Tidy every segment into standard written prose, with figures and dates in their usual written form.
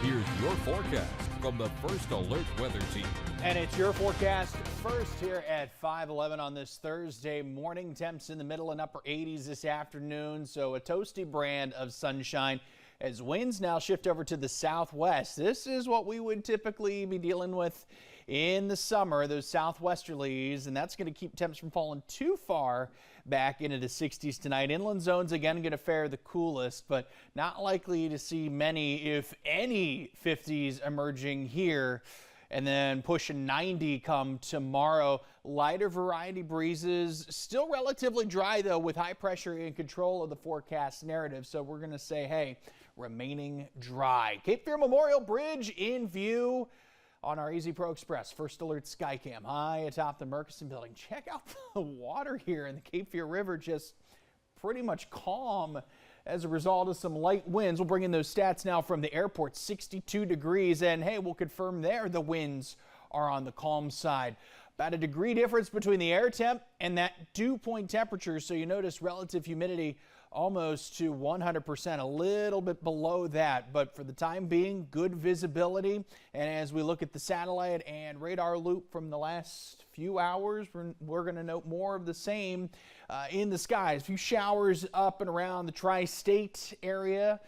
Here's your forecast from the First Alert Weather Team. And it's your forecast first here at 5:11 on this Thursday morning. Temps in the middle and upper 80s this afternoon, so a toasty brand of sunshine as winds now shift over to the southwest. This is what we would typically be dealing with in the summer, those southwesterlies, and that's going to keep temps from falling too far back into the 60s tonight. Inland zones again going to fare the coolest, but not likely to see many, if any, 50s emerging here. And then pushing 90 come tomorrow. Lighter variety breezes, still relatively dry though, with high pressure in control of the forecast narrative. So we're going to say, hey, remaining dry. Cape Fear Memorial Bridge in view on our Easy Pro Express First Alert Skycam high atop the Murchison building. Check out the water here in the Cape Fear River, just pretty much calm as a result of some light winds. We'll bring in those stats now from the airport. 62 degrees, and hey, we'll confirm there the winds are on the calm side. About a degree difference between the air temp and that dew point temperature, so you notice relative humidity almost to 100%, a little bit below that, but for the time being, good visibility. And as we look at the satellite and radar loop from the last few hours, we're going to note more of the same in the skies. A few showers up and around the tri-state area,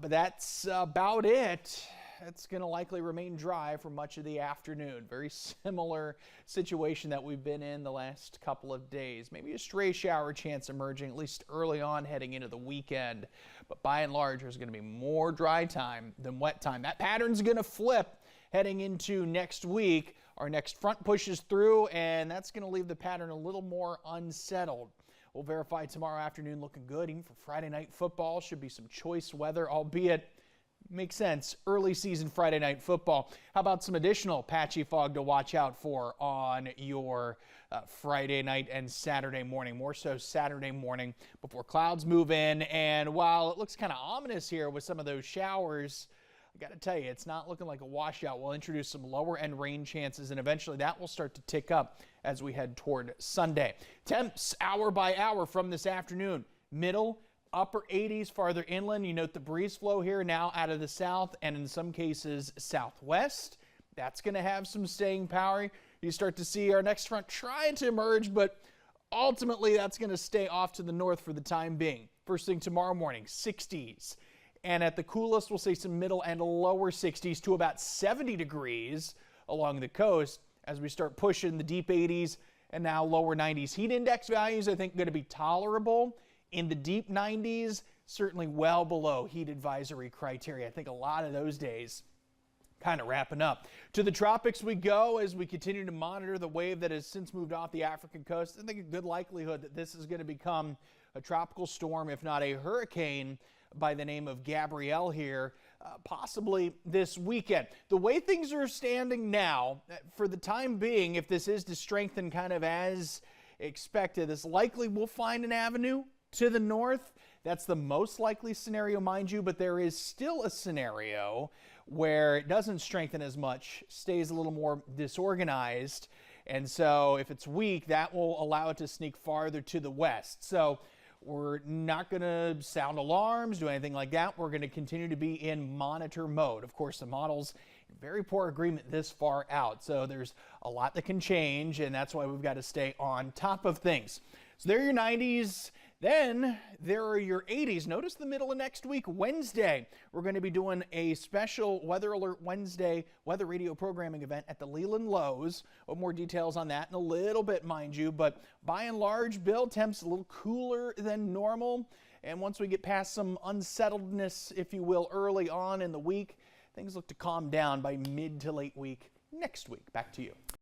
but that's about it. It's going to likely remain dry for much of the afternoon. Very similar situation that we've been in the last couple of days. Maybe a stray shower chance emerging, at least early on heading into the weekend. But by and large, there's going to be more dry time than wet time. That pattern's going to flip heading into next week. Our next front pushes through, and that's going to leave the pattern a little more unsettled. We'll verify tomorrow afternoon looking good. Even for Friday night football, should be some choice weather, albeit makes sense. Early season Friday night football. How about some additional patchy fog to watch out for on your Friday night and Saturday morning? More so Saturday morning before clouds move in. And while it looks kind of ominous here with some of those showers, I got to tell you, it's not looking like a washout. We'll introduce some lower end rain chances, and eventually that will start to tick up as we head toward Sunday. Temps hour by hour from this afternoon. Middle upper 80s farther inland. You note the breeze flow here now out of the south and in some cases southwest. That's going to have some staying power. You start to see our next front trying to emerge, but ultimately that's going to stay off to the north for the time being. First thing tomorrow morning, 60s. And at the coolest, we'll see some middle and lower 60s to about 70 degrees along the coast as we start pushing the deep 80s and now lower 90s. Heat index values, I think, going to be tolerable. In the deep 90s, certainly well below heat advisory criteria. I think a lot of those days kind of wrapping up. To the tropics we go as we continue to monitor the wave that has since moved off the African coast. I think a good likelihood that this is going to become a tropical storm, if not a hurricane, by the name of Gabrielle here, possibly this weekend. The way things are standing now, for the time being, if this is to strengthen kind of as expected, this likely will find an avenue to the north. That's the most likely scenario, mind you, but there is still a scenario where it doesn't strengthen as much, stays a little more disorganized, and so if it's weak, that will allow it to sneak farther to the west. So we're not going to sound alarms, do anything like that. We're going to continue to be in monitor mode. Of course, the model's in very poor agreement this far out, so there's a lot that can change, and that's why we've got to stay on top of things. So there are your 90s. Then there are your 80s. Notice the middle of next week, Wednesday. We're going to be doing a special Weather Alert Wednesday weather radio programming event at the Leland Lowe's. More details on that in a little bit, mind you. But by and large, Bill, temps a little cooler than normal. And once we get past some unsettledness, if you will, early on in the week, things look to calm down by mid to late week next week. Back to you.